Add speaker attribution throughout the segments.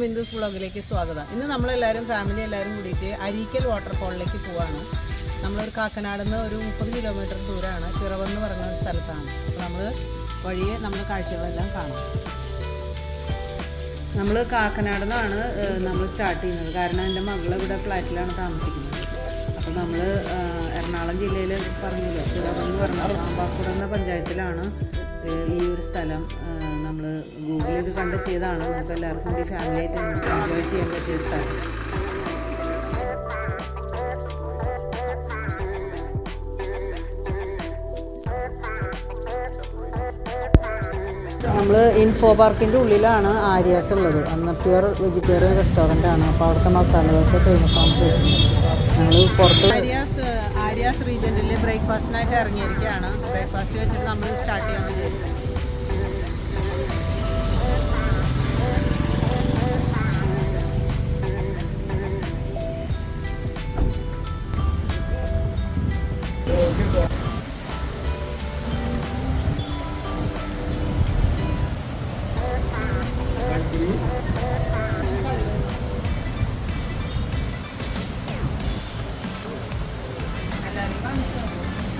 Speaker 1: ബിന്ദുസ് വ്ളോഗിലേക്ക് സ്വാഗതം. ഇന്ന് നമ്മളെല്ലാവരും ഫാമിലി എല്ലാവരും കൂടിയിട്ട് അരീക്കൽ വാട്ടർഫോളിലേക്ക് പോവാണ്. നമ്മളൊരു കാക്കനാട് നിന്ന് ഒരു 30 കിലോമീറ്റർ ദൂരമാണ്, പിറവെന്ന് പറഞ്ഞ ഒരു സ്ഥലത്താണ്. അപ്പോൾ നമ്മൾ വഴിയെ നമ്മൾ കാഴ്ചകളെല്ലാം കാണാം. നമ്മൾ കാക്കനാട് നിന്നാണ് നമ്മൾ സ്റ്റാർട്ട് ചെയ്യുന്നത്. കാരണം എൻ്റെ മകൾ ഇവിടെ ഫ്ലാറ്റിലാണ് താമസിക്കുന്നത്. അപ്പോൾ നമ്മൾ എറണാകുളം ജില്ലയിൽ പറഞ്ഞല്ലോ, പിറവെന്ന് പറഞ്ഞ പാമ്പാക്കുട എന്ന പഞ്ചായത്തിലാണ് ഈ ഒരു സ്ഥലം. നമ്മൾ ഗൂഗിൾ ചെയ്ത് കണ്ടെത്തിയതാണ്. നമുക്ക് എല്ലാവർക്കും കൂടി ഫാമിലി ആയിട്ട് നമുക്ക് എൻജോയ് ചെയ്യാൻ പറ്റിയ സ്ഥലം. നമ്മൾ ഇൻഫോ പാർക്കിൻ്റെ ഉള്ളിലാണ് ആര്യാസ് ഉള്ളത്. അന്ന് പ്യുവർ വെജിറ്റേറിയൻ റെസ്റ്റോറൻ്റ് ആണ്. അപ്പോൾ അവിടുത്തെ മസാല ദോശ ഫേമസ് ആണ്. ഞങ്ങൾ പുറത്ത് ആര്യാസ് റീജൻറ്റിൽ ബ്രേക്ക്ഫാസ്റ്റിനായിട്ട് ഇറങ്ങിയിരിക്കുകയാണ്. ബ്രേക്ക്ഫാസ്റ്റ് വെച്ചിട്ട് നമ്മൾ സ്റ്റാർട്ട് ചെയ്യാമെന്ന് വിചാരിച്ചു.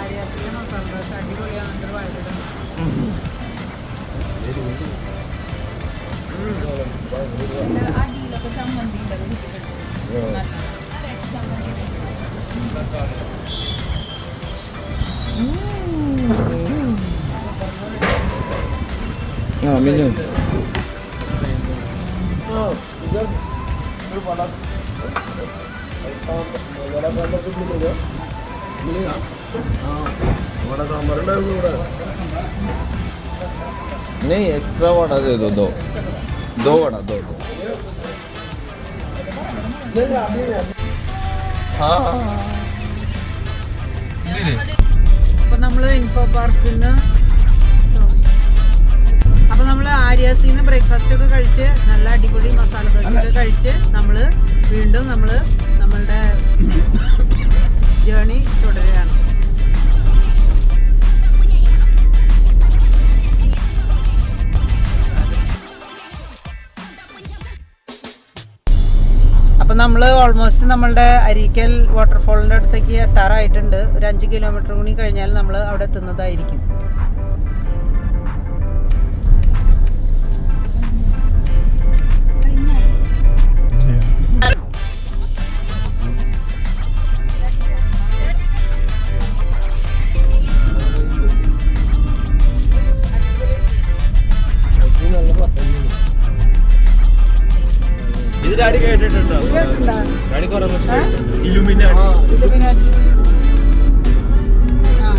Speaker 1: ആര്യാസിലെ മസാല ദോശ അടിപൊളിയാണ്. അടിയിലൊക്കെ ചമ്മന്തി
Speaker 2: नहीं एक्स्ट्रा वड़ा दे दो, दो वड़ा दो।
Speaker 1: അപ്പോൾ നമ്മൾ ഇൻഫോ പാർക്കിൽ നിന്ന് അപ്പോൾ നമ്മൾ ആര്യാസിൽ നിന്ന് ബ്രേക്ക്ഫാസ്റ്റ് ഒക്കെ കഴിച്ച് നല്ല അടിപൊളി മസാല ദോശയൊക്കെ കഴിച്ച് നമ്മൾ വീണ്ടും നമ്മളുടെ ജേണി തുടരുകയാണ്. അപ്പം നമ്മൾ ഓൾമോസ്റ്റ് നമ്മളുടെ അരീക്കൽ വാട്ടർഫോളിൻ്റെ അടുത്തേക്ക് എത്താറായിട്ടുണ്ട്. ഒരു 5 കിലോമീറ്റർ കൂടി കഴിഞ്ഞാൽ നമ്മൾ അവിടെ എത്തുന്നതായിരിക്കും.
Speaker 2: ഡാഡി കേട്ടിട്ടുണ്ടോ? ഡാഡി കുറെ ഇലുമിനാറ്റി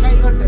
Speaker 1: കൈകൊണ്ട്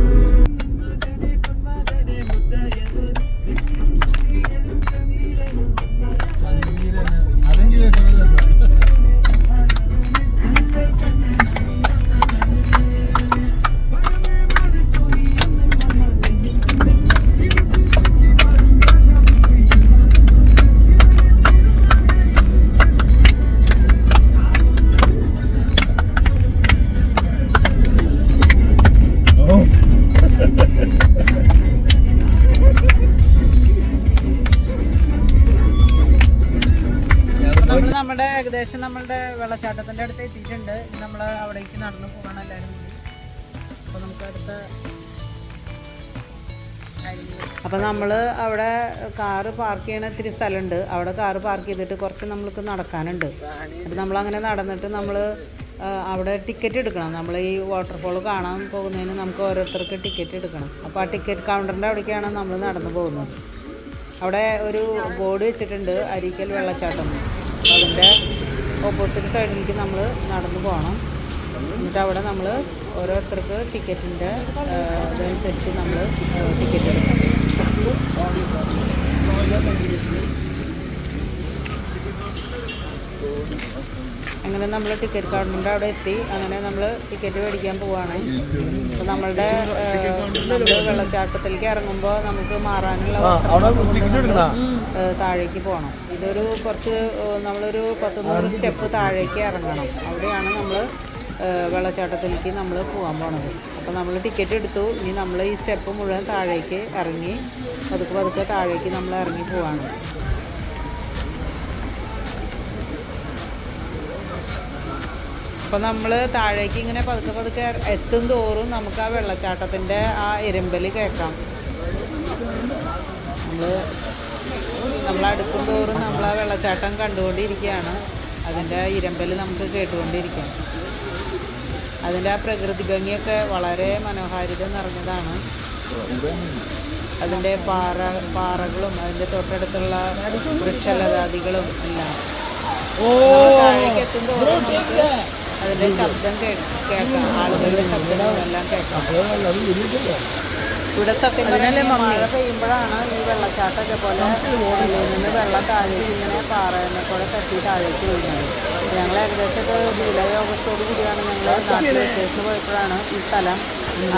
Speaker 1: ഏകദേശം നമ്മളുടെ വെള്ളച്ചാട്ടത്തിൻ്റെ അടുത്ത് എത്തിയിട്ടുണ്ട്. നമ്മൾ അവിടേക്ക് നടന്നു പോകണം എല്ലാവരും കൂടി. അപ്പോൾ നമുക്ക് അടുത്ത അപ്പോൾ നമ്മൾ അവിടെ കാറ് പാർക്ക് ചെയ്യണ ഇത്തിരി സ്ഥലമുണ്ട്. അവിടെ കാറ് പാർക്ക് ചെയ്തിട്ട് കുറച്ച് നമ്മൾക്ക് നടക്കാനുണ്ട്. അപ്പോൾ നമ്മളങ്ങനെ നടന്നിട്ട് നമ്മൾ അവിടെ ടിക്കറ്റ് എടുക്കണം. നമ്മൾ ഈ വാട്ടർഫോൾ കാണാൻ പോകുന്നതിന് നമുക്ക് ഓരോരുത്തർക്ക് ടിക്കറ്റ് എടുക്കണം. അപ്പോൾ ആ ടിക്കറ്റ് കൗണ്ടറിൻ്റെ അവിടേക്കാണ് നമ്മൾ നടന്നു പോകുന്നത്. അവിടെ ഒരു ബോർഡ് വെച്ചിട്ടുണ്ട്, അരീക്കൽ വെള്ളച്ചാട്ടം. അതിൻ്റെ ഓപ്പോസിറ്റ് സൈഡിലേക്ക് നമ്മൾ നടന്നു പോകണം. എന്നിട്ട് അവിടെ നമ്മൾ ഓരോരുത്തർക്ക് ടിക്കറ്റിൻ്റെ ഇതനുസരിച്ച് നമ്മൾ ടിക്കറ്റ് എടുക്കണം. അങ്ങനെ നമ്മൾ ടിക്കറ്റ് കൗണ്ടറിൻ്റെ അവിടെ എത്തി. അങ്ങനെ നമ്മൾ ടിക്കറ്റ് മേടിക്കാൻ പോവുകയാണ്. അപ്പോൾ നമ്മൾ വെള്ളച്ചാട്ടത്തിലേക്ക് ഇറങ്ങുമ്പോൾ നമുക്ക് മാറാനുള്ള താഴേക്ക് പോകണം. ഇതൊരു കുറച്ച് നമ്മളൊരു 10-100 സ്റ്റെപ്പ് താഴേക്ക് ഇറങ്ങണം. അവിടെയാണ് നമ്മൾ വെള്ളച്ചാട്ടത്തിലേക്ക് നമ്മൾ പോകാൻ പോണത്. അപ്പോൾ നമ്മൾ ടിക്കറ്റ് എടുത്തു. ഇനി നമ്മൾ ഈ സ്റ്റെപ്പ് മുഴുവൻ താഴേക്ക് ഇറങ്ങി പതുക്കെ താഴേക്ക് നമ്മൾ ഇറങ്ങി പോവാണ്. അപ്പോൾ നമ്മൾ താഴേക്ക് ഇങ്ങനെ പതുക്കെ പതുക്കെ എത്തും തോറും നമുക്ക് ആ വെള്ളച്ചാട്ടത്തിൻ്റെ ആ ഇരമ്പൽ കേൾക്കാം. നമ്മൾ അടുക്കും തോറും നമ്മൾ ആ വെള്ളച്ചാട്ടം കണ്ടുകൊണ്ടിരിക്കുകയാണ്. അതിൻ്റെ ഇരമ്പൽ നമുക്ക് കേട്ടുകൊണ്ടിരിക്കാം. അതിൻ്റെ ആ പ്രകൃതി ഭംഗിയൊക്കെ വളരെ മനോഹാരിത നിറഞ്ഞതാണ്. അതിൻ്റെ പാറകളും അതിൻ്റെ തൊട്ടടുത്തുള്ള വൃക്ഷലതാദികളും എല്ലാം താഴേക്ക് എത്തും തോറും നമുക്ക് അതിൻ്റെ ശബ്ദം കേൾക്കാം. ആളുകളുടെ ശബ്ദങ്ങളും എല്ലാം കേൾക്കാം. ഇവിടെ സത്യം പറഞ്ഞാൽ മഴ പെയ്യുമ്പോഴാണ് ഈ വെള്ളച്ചാട്ടം ഇതേപോലെ മുകളിൽ നിന്ന് വെള്ളം താഴേക്ക് ഇങ്ങനെ പാറയെ കൂടെ തട്ടി താഴേക്ക് വീഴുന്നത്. ഞങ്ങൾ ഏകദേശം ജൂലൈ ഓഗസ്റ്റോട് കൂടിയാണ് ഞങ്ങൾ നാട്ടിൽ വെക്കേഷന് പോയപ്പോഴാണ് ഈ സ്ഥലം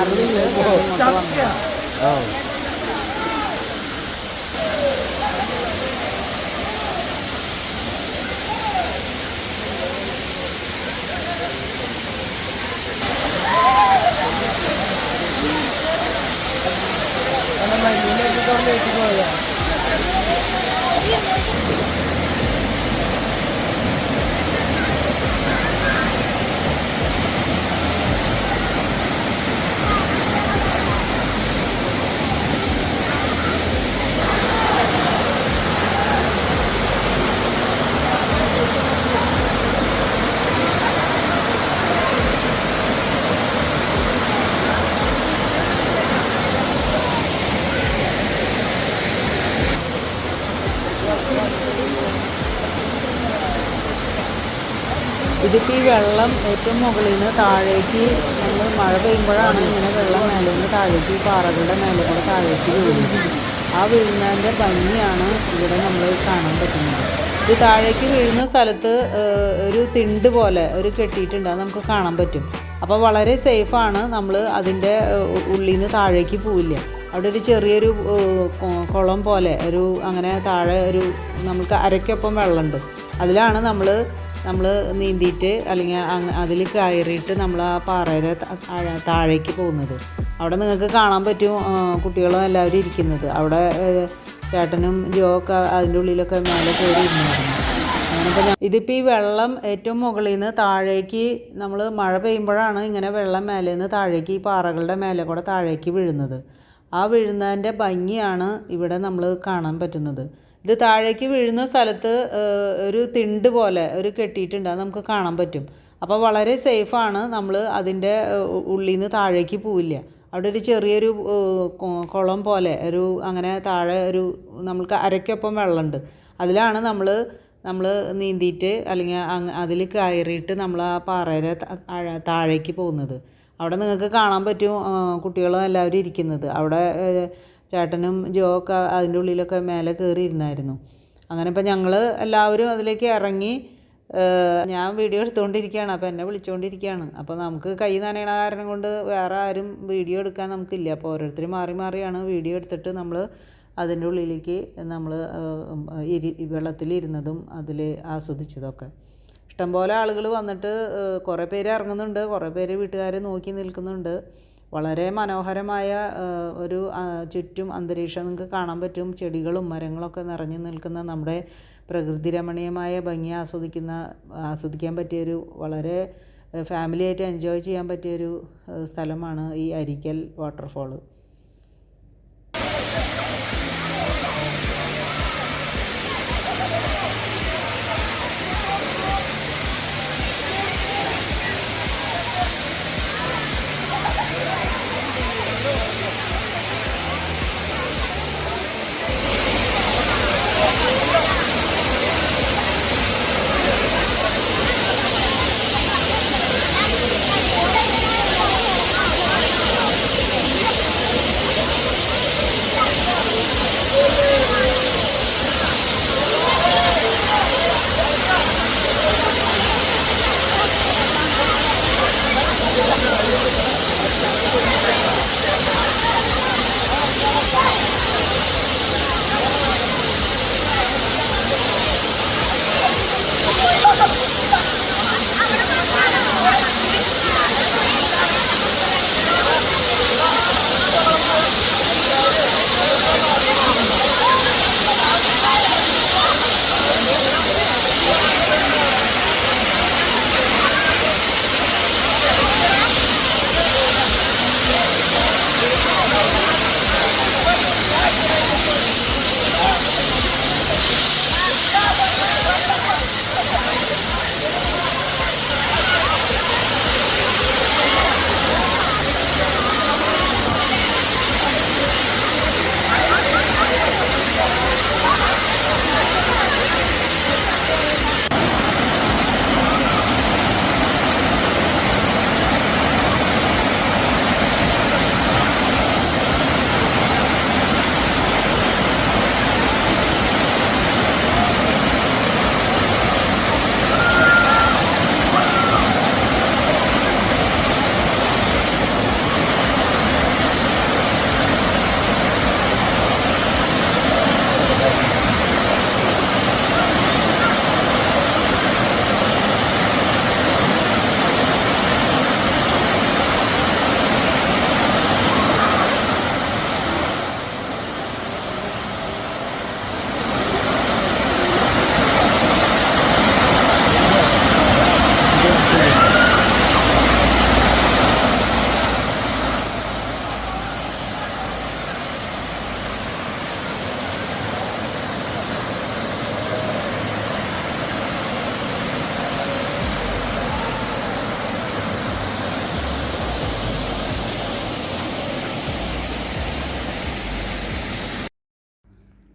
Speaker 1: അറിഞ്ഞിട്ട് ഇങ്ങോട്ട് വന്നത്. ഇതിപ്പോൾ ഈ വെള്ളം ഏറ്റവും മുകളിൽ നിന്ന് താഴേക്ക് നമ്മൾ മഴ പെയ്യുമ്പോഴാണ് ഇങ്ങനെ വെള്ളം മേലെ നിന്ന് താഴേക്ക് ഈ പാറകളുടെ മേലെ കൂടെ താഴേക്ക് വീഴുന്നത്. ആ വീഴുന്നതിൻ്റെ ഭംഗിയാണ് ഇവിടെ നമ്മൾ കാണാൻ പറ്റുന്നത്. ഇത് താഴേക്ക് വീഴുന്ന സ്ഥലത്ത് ഒരു തിണ്ട് പോലെ ഒരു കെട്ടിയിട്ടുണ്ട്, അത് നമുക്ക് കാണാൻ പറ്റും. അപ്പോൾ വളരെ സേഫാണ്. നമ്മൾ അതിൻ്റെ ഉള്ളിൽ നിന്ന് താഴേക്ക് പോവില്ല. അവിടെ ഒരു ചെറിയൊരു കുളം പോലെ ഒരു അങ്ങനെ താഴെ ഒരു നമുക്ക് അരയ്ക്കൊപ്പം വെള്ളമുണ്ട്. അതിലാണ് നമ്മൾ നീന്തിയിട്ട് അല്ലെങ്കിൽ അതിൽ കയറിയിട്ട് നമ്മൾ ആ പാറയുടെ താഴേക്ക് പോകുന്നത്. അവിടെ നിങ്ങൾക്ക് കാണാൻ പറ്റും കുട്ടികളും എല്ലാവരും ഇരിക്കുന്നത്. അവിടെ ചേട്ടനും ജോ ഒക്കെ അതിൻ്റെ ഉള്ളിലൊക്കെ മേലെ കയറി ഇരുന്നായിരുന്നു. അങ്ങനെ ഇതിപ്പോൾ ഈ വെള്ളം ഏറ്റവും മുകളിൽ നിന്ന് താഴേക്ക് നമ്മൾ മഴ പെയ്യുമ്പോഴാണ് ഇങ്ങനെ വെള്ളം മേലെ നിന്ന് താഴേക്ക് ഈ പാറകളുടെ മേലെ കൂടെ താഴേക്ക് വീഴുന്നത്. ആ വീഴുന്നതിൻ്റെ ഭംഗിയാണ് ഇവിടെ നമ്മൾ കാണാൻ പറ്റുന്നത്. ഇത് താഴേക്ക് വീഴുന്ന സ്ഥലത്ത് ഒരു തിണ്ട് പോലെ ഒരു കെട്ടിയിട്ടുണ്ട്, അത് നമുക്ക് കാണാൻ പറ്റും. അപ്പോൾ വളരെ സേഫാണ്. നമ്മൾ അതിൻ്റെ ഉള്ളിൽ നിന്ന് താഴേക്ക് പോവില്ല. അവിടെ ഒരു ചെറിയൊരു കുളം പോലെ ഒരു അങ്ങനെ താഴെ ഒരു നമുക്ക് അരയ്ക്കൊപ്പം വെള്ളമുണ്ട്. അതിലാണ് നമ്മൾ നീന്തിയിട്ട് അല്ലെങ്കിൽ അതിൽ കയറിയിട്ട് നമ്മൾ ആ പാറയുടെ താഴേക്ക് പോകുന്നത്. അവിടെ നിങ്ങൾക്ക് കാണാൻ പറ്റും കുട്ടികളും എല്ലാവരും ഇരിക്കുന്നത്. അവിടെ ചേട്ടനും ജോ ഒക്കെ അതിൻ്റെ ഉള്ളിലൊക്കെ മേലെ കയറി ഇരുന്നായിരുന്നു. അങ്ങനെ ഇപ്പം ഞങ്ങൾ എല്ലാവരും അതിലേക്ക് ഇറങ്ങി. ഞാൻ വീഡിയോ എടുത്തുകൊണ്ടിരിക്കുകയാണ്. അപ്പോൾ എന്നെ വിളിച്ചുകൊണ്ടിരിക്കുകയാണ്. അപ്പോൾ നമുക്ക് കൈ നനയണ കാരണം കൊണ്ട് വേറെ ആരും വീഡിയോ എടുക്കാൻ നമുക്കില്ല. അപ്പോൾ ഓരോരുത്തർ മാറി മാറിയാണ് വീഡിയോ എടുത്തിട്ട് നമ്മൾ അതിൻ്റെ ഉള്ളിലേക്ക് നമ്മൾ വെള്ളത്തിലിരുന്നതും അതിൽ ആസ്വദിച്ചതൊക്കെ. ഇഷ്ടംപോലെ ആളുകൾ വന്നിട്ട് കുറേ പേര് ഇറങ്ങുന്നുണ്ട്, കുറേ പേര് വീട്ടുകാരെ നോക്കി നിൽക്കുന്നുണ്ട്. വളരെ മനോഹരമായ ഒരു ചുറ്റും അന്തരീക്ഷം നിങ്ങൾക്ക് കാണാൻ പറ്റും. ചെടികളും മരങ്ങളൊക്കെ നിറഞ്ഞു നിൽക്കുന്ന നമ്മുടെ പ്രകൃതി രമണീയമായ ഭംഗി ആസ്വദിക്കാൻ പറ്റിയൊരു വളരെ ഫാമിലിയായിട്ട് എൻജോയ് ചെയ്യാൻ പറ്റിയൊരു സ്ഥലമാണ് ഈ അരിക്കൽ വാട്ടർഫോള്.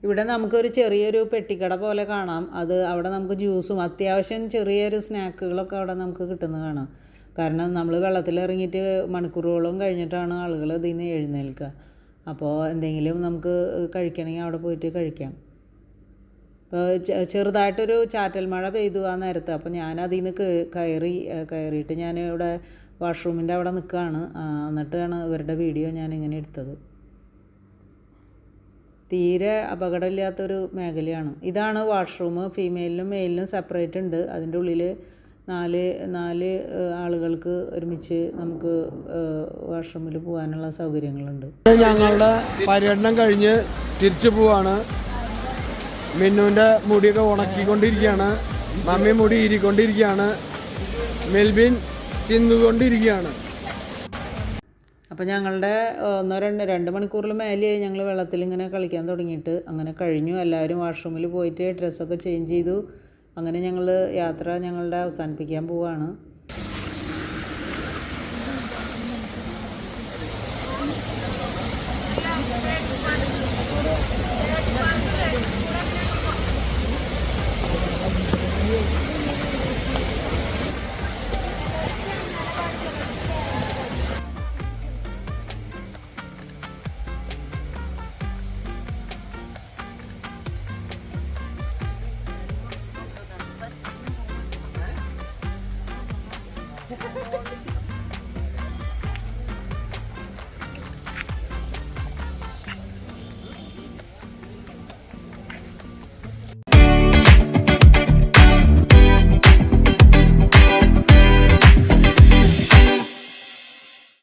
Speaker 1: ഇവിടെ നമുക്കൊരു ചെറിയൊരു പെട്ടിക്കട പോലെ കാണാം. അവിടെ നമുക്ക് ജ്യൂസും അത്യാവശ്യം ചെറിയൊരു സ്നാക്കുകളൊക്കെ അവിടെ നമുക്ക് കിട്ടുന്നത് കാണാം. കാരണം നമ്മൾ വെള്ളത്തിലിറങ്ങിയിട്ട് മണിക്കൂറുകളോളം കഴിഞ്ഞിട്ടാണ് ആളുകൾ ഇതിൽ നിന്ന് എഴുന്നേൽക്കുക. അപ്പോൾ എന്തെങ്കിലും നമുക്ക് കഴിക്കണമെങ്കിൽ അവിടെ പോയിട്ട് കഴിക്കാം. ഇപ്പോൾ ചെറുതായിട്ടൊരു ചാറ്റൽ മഴ പെയ്തു ആ നേരത്ത്. അപ്പോൾ ഞാൻ അതിൽ നിന്ന് കയറിയിട്ട് ഞാൻ ഇവിടെ വാഷ്റൂമിൻ്റെ അവിടെ നിൽക്കുകയാണ്. എന്നിട്ടാണ് ഇവരുടെ വീഡിയോ ഞാൻ ഇങ്ങനെ എടുത്തത്. തീരെ അപകടമില്ലാത്തൊരു മേഖലയാണ്. ഇതാണ് വാഷ്റൂം. ഫീമെയിലിനും മെയിലിനും സെപ്പറേറ്റ് ഉണ്ട്. അതിൻ്റെ ഉള്ളിൽ നാല് ആളുകൾക്ക് ഒരുമിച്ച് നമുക്ക് വാഷ്റൂമിൽ പോകാനുള്ള സൗകര്യങ്ങളുണ്ട്.
Speaker 3: ഞങ്ങളുടെ പര്യടനം കഴിഞ്ഞ് തിരിച്ചു പോവാണ്. മിന്നുവിൻ്റെ മുടിയൊക്കെ ഉണക്കിക്കൊണ്ടിരിക്കുകയാണ്. മമ്മി മുടി ഈരിക്കൊണ്ടിരിക്കുകയാണ്. മെൽബിൻ തിന്നുകൊണ്ടിരിക്കുകയാണ്.
Speaker 1: അപ്പോൾ ഞങ്ങളുടെ 1-2 മണിക്കൂറിൽ മേലെയായി ഞങ്ങൾ വെള്ളത്തിൽ ഇങ്ങനെ കളിക്കാൻ തുടങ്ങിയിട്ട്. അങ്ങനെ കഴിഞ്ഞു. എല്ലാവരും വാഷ്റൂമിൽ പോയിട്ട് ഡ്രസ്സൊക്കെ ചേഞ്ച് ചെയ്തു. അങ്ങനെ ഞങ്ങളുടെ യാത്ര അവസാനിപ്പിക്കാൻ പോവുകയാണ്.